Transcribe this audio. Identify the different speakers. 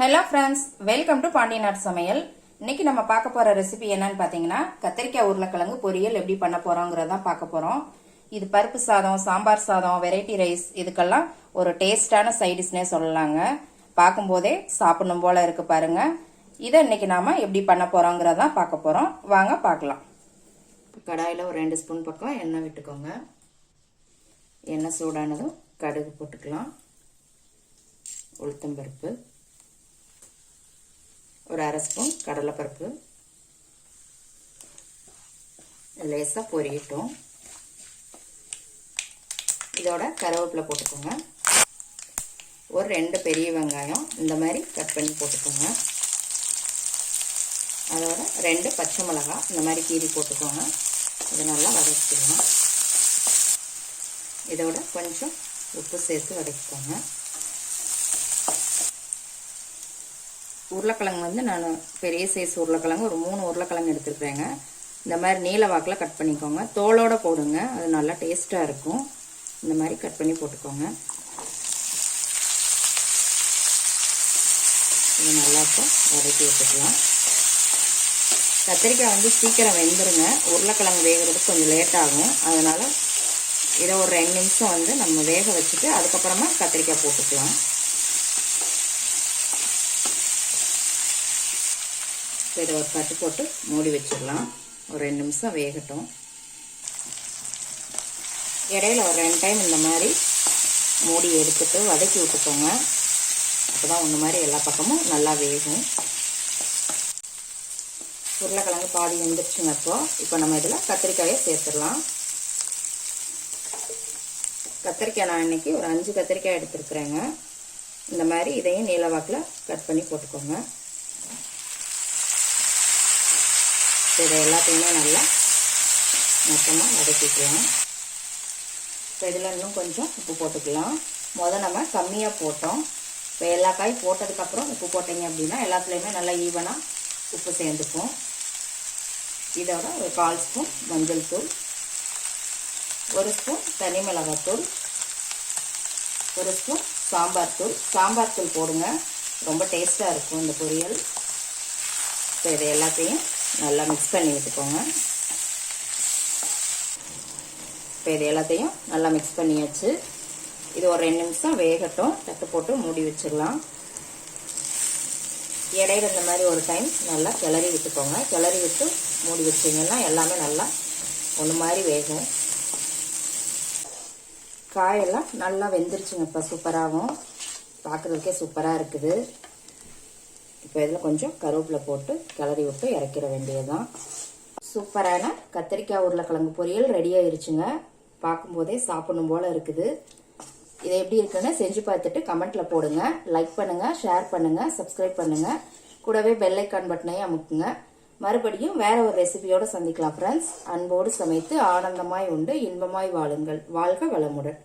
Speaker 1: Hello friends, welcome to Pandiyanadu சமையல். இன்னைக்கு நம்ம பார்க்க போற ரெசிபி என்னன்னு பாத்தீங்கன்னா கத்திரிக்காய் உருளைக்கிழங்கு பொரியல் எப்படி பண்ண போறோங்கிறத பார்க்க போறோம். இது பருப்பு சாதம், சாம்பார் சாதம், வெரைட்டி ரைஸ் இதுக்கெல்லாம் ஒரு டேஸ்டான சைடிஷ்னே சொல்லலாங்க. பார்க்கும்போதே சாப்பிடணும் போல இருக்கு பாருங்க. இதை இன்னைக்கு நாம எப்படி பண்ண போறோங்கிறத பார்க்க போறோம். வாங்க பார்க்கலாம். கடாயில ஒரு 2 ஸ்பூன் பக்கம் எண்ணெய் விட்டுக்கோங்க. எண்ணெய் சூடானதும் கடுகு போட்டுக்கலாம். உளுத்தம்பருப்பு, ஒரு 1/2 ஸ்பூன் கடலைப்பருப்பு லேசாக பொரியட்டும். இதோட கருவேப்பிலை போட்டுக்கோங்க. ஒரு 2 பெரிய வெங்காயம் இந்த மாதிரி கட் பண்ணி போட்டுக்கோங்க. அதோட 2 பச்சை மிளகாய் இந்த மாதிரி கீறி போட்டுக்கோங்க. இதை நல்லா வதக்கிக்கலாம். இதோட கொஞ்சம் உப்பு சேர்த்து வதக்கிக்கோங்க. உருளைக்கிழங்கு நான் பெரிய சைஸ் உருளைக்கிழங்கு ஒரு 3 உருளைக்கிழங்கு எடுத்துருக்குறேங்க. இந்த மாதிரி நீல வாக்கில் கட் பண்ணிக்கோங்க. தோலோட போடுங்க, அது நல்லா டேஸ்ட்டாக இருக்கும். இந்த மாதிரி கட் பண்ணி போட்டுக்கோங்க. இது நல்லா இப்போ வதக்கி விட்டுக்கலாம். கத்திரிக்காய் சீக்கிரம் வெந்துருங்க. உருளைக்கிழங்கு வேகிறதுக்கு கொஞ்சம் லேட் ஆகும். அதனால் இதை ஒரு 2 நிமிஷம் நம்ம வேக வச்சுட்டு அதுக்கப்புறமா கத்திரிக்காய் போட்டுக்கலாம். இதை ஒரு தட்டு போட்டு மூடி வச்சிடலாம். ஒரு 2 நிமிஷம் வேகட்டும். இடையில ஒரு 2 டைம் இந்த மாதிரி மூடி எடுத்துட்டு வதக்கி விட்டுக்கோங்க. அப்போதான் ஒன்று மாதிரி எல்லா பக்கமும் நல்லா வேகும். உருளைக்கிழங்கு பாதி வெந்துருச்சுங்க. இப்போ நம்ம இதில் கத்திரிக்காயை சேர்த்துடலாம். கத்திரிக்காய் நான் இன்னைக்கு ஒரு 5 கத்திரிக்காய் எடுத்துருக்குறேங்க. இந்த மாதிரி இதையும் நீல வாக்கில் கட் பண்ணி போட்டுக்கோங்க. இதை எல்லாத்தையுமே நல்லா மொத்தமாக வதக்கிக்கலாம். இப்போ இதில் இன்னும் கொஞ்சம் உப்பு போட்டுக்கலாம். நம்ம கம்மியாக போட்டோம். இப்போ எல்லா காய் போட்டதுக்கப்புறம் உப்பு போட்டிங்க அப்படின்னா எல்லாத்துலேயுமே நல்லா ஈவனாக உப்பு சேர்ந்துக்கும். இதோட ஒரு 1/4 ஸ்பூன் மஞ்சள் தூள், 1 ஸ்பூன் தனி மிளகாத்தூள், 1 ஸ்பூன் சாம்பார் தூள். சாம்பார் தூள் போடுங்க, ரொம்ப டேஸ்ட்டாக இருக்கும் இந்த பொரியல். இப்போ இதை எல்லாத்தையும் நல்லா மிக்ஸ் பண்ணி விட்டுக்கோங்க. இப்போ இது எல்லாத்தையும் நல்லா மிக்ஸ் பண்ணியாச்சு. இது ஒரு 2 நிமிஷம் வேகட்டும். தட்டு போட்டு மூடி வச்சிடலாம். இடையில இந்த மாதிரி ஒரு டைம் நல்லா கிளறி விட்டுக்கோங்க. கிளறி விட்டு மூடி வச்சிங்கன்னா எல்லாமே நல்லா ஒன்று மாதிரி வேகும். காயெல்லாம் நல்லா வெந்துருச்சுங்க. இப்போ சூப்பராகவும் பார்க்குறதுக்கே சூப்பராக இருக்குது. இப்போ இதில் கொஞ்சம் கருவேப்பிலை போட்டு கிளறி விட்டு இறக்கிற வேண்டியதுதான். சூப்பரான கத்திரிக்காய் உருளைக்கிழங்கு பொரியல் ரெடி ஆயிருச்சுங்க. பார்க்கும்போதே சாப்பிடணும் போல இருக்குது. இதை எப்படி இருக்குன்னு செஞ்சு பார்த்துட்டு கமெண்ட்ல போடுங்க. லைக் பண்ணுங்க, ஷேர் பண்ணுங்க, சப்ஸ்கிரைப் பண்ணுங்க. கூடவே பெல் ஐக்கான் பட்டனையும் அமுக்குங்க. மறுபடியும் வேற ஒரு ரெசிபியோட சந்திக்கலாம் ஃப்ரெண்ட்ஸ். அன்போடு சமைத்து ஆனந்தமாய் உண்டு இன்பமாய் வாழுங்கள். வாழ்க வளமுடன்.